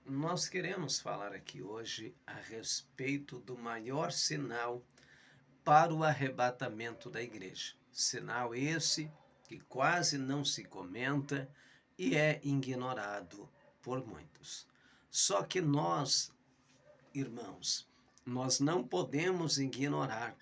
Nós queremos falar aqui hoje a respeito do maior sinal para o arrebatamento da igreja. Sinal esse que quase não se comenta e é ignorado por muitos. Só que nós, irmãos, nós não podemos ignorar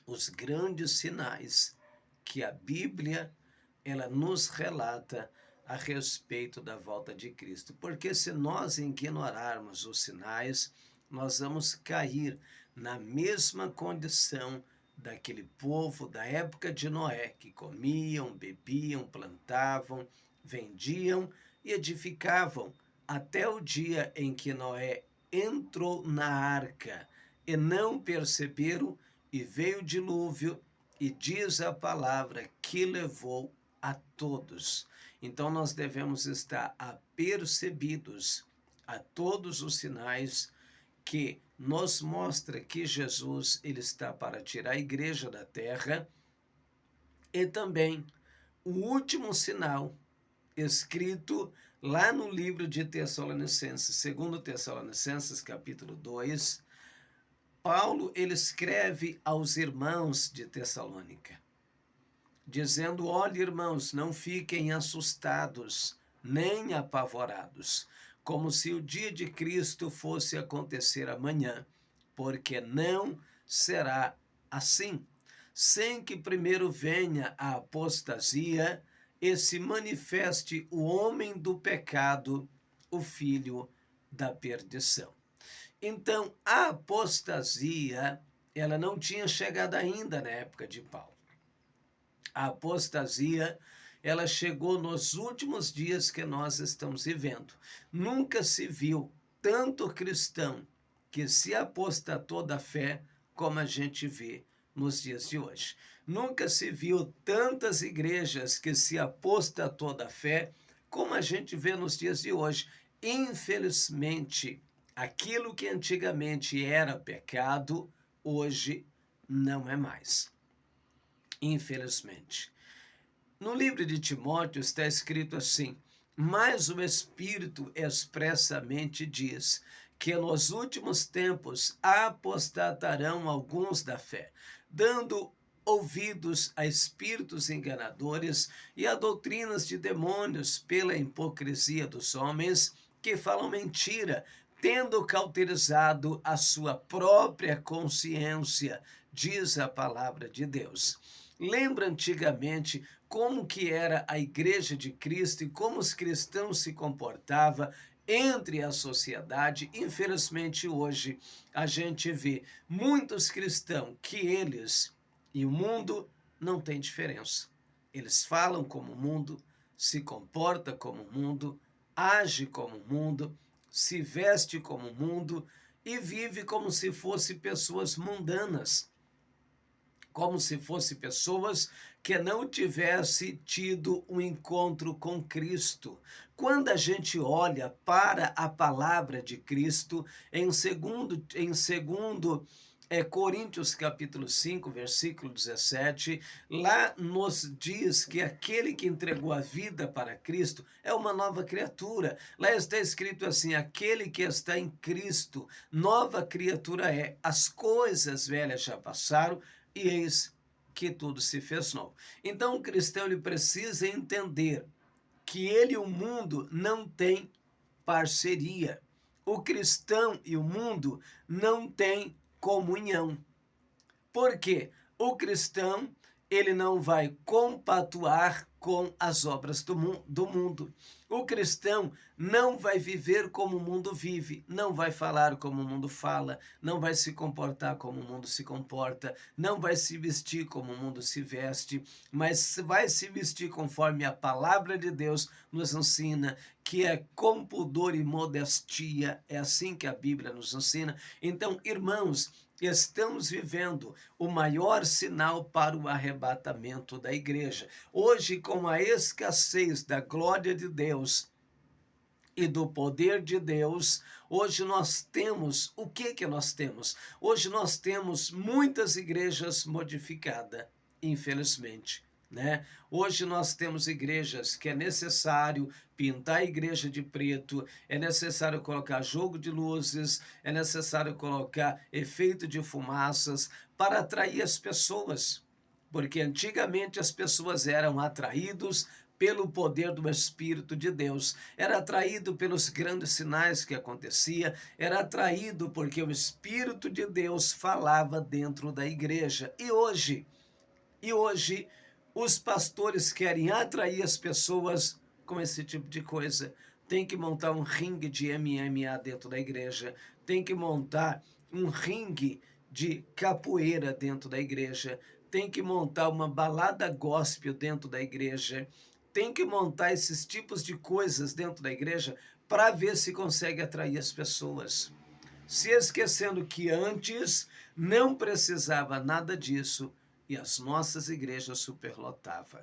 os grandes sinais que a Bíblia ela nos relata a respeito da volta de Cristo. Porque se nós ignorarmos os sinais, nós vamos cair na mesma condição daquele povo da época de Noé, que comiam, bebiam, plantavam, vendiam e edificavam, até o dia em que Noé entrou na arca e não perceberam, e veio o dilúvio, e diz a palavra que levou a todos. Então nós devemos estar apercebidos a todos os sinais que nos mostra que Jesus ele está para tirar a igreja da terra, e também o último sinal escrito lá no livro de Tessalonicenses, segundo Tessalonicenses capítulo 2, Paulo ele escreve aos irmãos de Tessalônica, dizendo: olha, irmãos, não fiquem assustados, nem apavorados, como se o dia de Cristo fosse acontecer amanhã, porque não será assim, sem que primeiro venha a apostasia e se manifeste o homem do pecado, o filho da perdição. Então, a apostasia, ela não tinha chegado ainda na época de Paulo. A apostasia, ela chegou nos últimos dias que nós estamos vivendo. Nunca se viu tanto cristão que se apostatou da fé como a gente vê nos dias de hoje. Nunca se viu tantas igrejas que se apostatou da fé como a gente vê nos dias de hoje. Infelizmente, aquilo que antigamente era pecado, hoje não é mais. Infelizmente. No livro de Timóteo está escrito assim: mas o Espírito expressamente diz que nos últimos tempos apostatarão alguns da fé, dando ouvidos a espíritos enganadores e a doutrinas de demônios pela hipocrisia dos homens que falam mentira, tendo cauterizado a sua própria consciência, diz a palavra de Deus. Lembra antigamente como que era a igreja de Cristo e como os cristãos se comportavam entre a sociedade? Infelizmente hoje a gente vê muitos cristãos que eles e o mundo não tem diferença. Eles falam como o mundo, se comportam como o mundo, agem como o mundo, se veste como o mundo e vive como se fossem pessoas mundanas, como se fossem pessoas que não tivessem tido um encontro com Cristo. Quando a gente olha para a palavra de Cristo, em segundo Coríntios capítulo 5, versículo 17, lá nos diz que aquele que entregou a vida para Cristo é uma nova criatura. Lá está escrito assim: aquele que está em Cristo, nova criatura é. As coisas velhas já passaram e eis que tudo se fez novo. Então o cristão ele precisa entender que ele e o mundo não têm parceria. O cristão e o mundo não têm comunhão. Por quê? O cristão ele não vai compatuar com as obras do mundo. O cristão não vai viver como o mundo vive, não vai falar como o mundo fala, não vai se comportar como o mundo se comporta, não vai se vestir como o mundo se veste, mas vai se vestir conforme a palavra de Deus nos ensina, que é com pudor e modestia. É assim que a Bíblia nos ensina. Então, irmãos, estamos vivendo o maior sinal para o arrebatamento da igreja. Hoje, com a escassez da glória de Deus e do poder de Deus, hoje nós temos, o que nós temos? Hoje nós temos muitas igrejas modificadas, infelizmente. né? Hoje nós temos igrejas que é necessário pintar a igreja de preto, é necessário colocar jogo de luzes, é necessário colocar efeito de fumaças para atrair as pessoas, porque antigamente as pessoas eram atraídos pelo poder do Espírito de Deus, era atraído pelos grandes sinais que acontecia, era atraído porque o Espírito de Deus falava dentro da igreja. E hoje os pastores querem atrair as pessoas com esse tipo de coisa. Tem que montar um ringue de MMA dentro da igreja, tem que montar um ringue de capoeira dentro da igreja, tem que montar uma balada gospel dentro da igreja, tem que montar esses tipos de coisas dentro da igreja para ver se consegue atrair as pessoas. Se esquecendo que antes não precisava nada disso e as nossas igrejas superlotavam.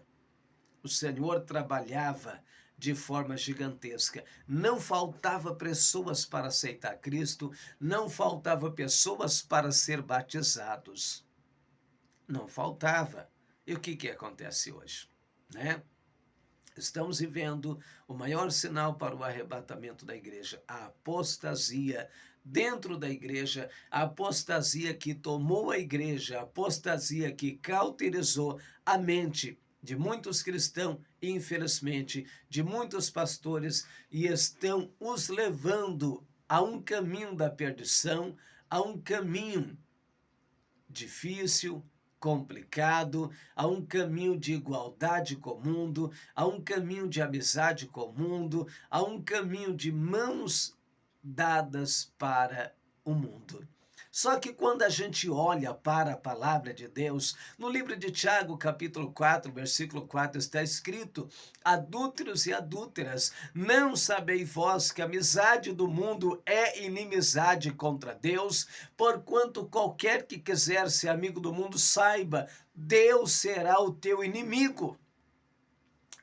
O Senhor trabalhava de forma gigantesca. Não faltava pessoas para aceitar Cristo, não faltava pessoas para ser batizados. Não faltava. E o que acontece hoje, né? Estamos vivendo o maior sinal para o arrebatamento da igreja, a apostasia dentro da igreja, a apostasia que tomou a igreja, a apostasia que cauterizou a mente de muitos cristãos, infelizmente, de muitos pastores, e estão os levando a um caminho da perdição, a um caminho difícil, complicado, a um caminho de igualdade com o mundo, a um caminho de amizade com o mundo, a um caminho de mãos dadas para o mundo. Só que quando a gente olha para a palavra de Deus, no livro de Tiago, capítulo 4, versículo 4, está escrito: adúlteros e adúlteras, não sabeis vós que a amizade do mundo é inimizade contra Deus? Porquanto qualquer que quiser ser amigo do mundo, saiba, Deus será o teu inimigo.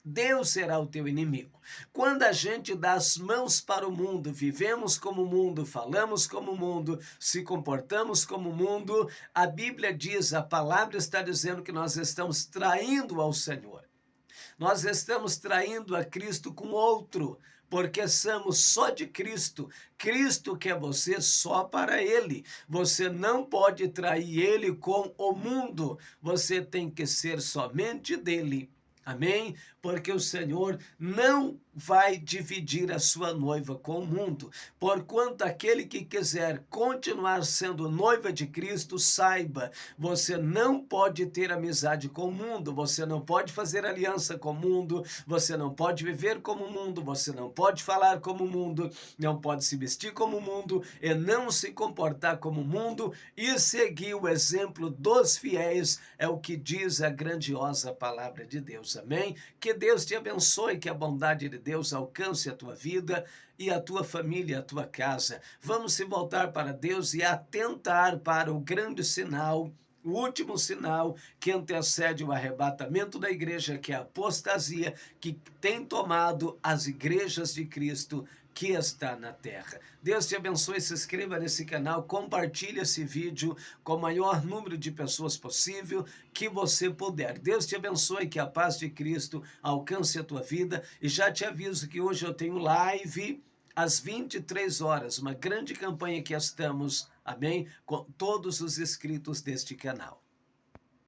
Deus será o teu inimigo. Quando a gente dá as mãos para o mundo, vivemos como o mundo, falamos como o mundo, se comportamos como o mundo, a Bíblia diz, a palavra está dizendo que nós estamos traindo ao Senhor. Nós estamos traindo a Cristo com outro, porque somos só de Cristo. Cristo quer você só para Ele. Você não pode trair Ele com o mundo. Você tem que ser somente dele. Amém? Porque o Senhor não vai dividir a sua noiva com o mundo. Porquanto aquele que quiser continuar sendo noiva de Cristo, saiba, você não pode ter amizade com o mundo, você não pode fazer aliança com o mundo, você não pode viver como o mundo, você não pode falar como o mundo, não pode se vestir como o mundo e não se comportar como o mundo e seguir o exemplo dos fiéis, é o que diz a grandiosa palavra de Deus. Amém? Que Deus te abençoe, que a bondade de Deus alcance a tua vida e a tua família, a tua casa. Vamos se voltar para Deus e atentar para o grande sinal, o último sinal que antecede o arrebatamento da igreja, que é a apostasia que tem tomado as igrejas de Cristo que está na terra. Deus te abençoe, se inscreva nesse canal, compartilhe esse vídeo com o maior número de pessoas possível que você puder. Deus te abençoe, que a paz de Cristo alcance a tua vida, e já te aviso que hoje eu tenho live às 23 horas, uma grande campanha que estamos, amém, com todos os inscritos deste canal.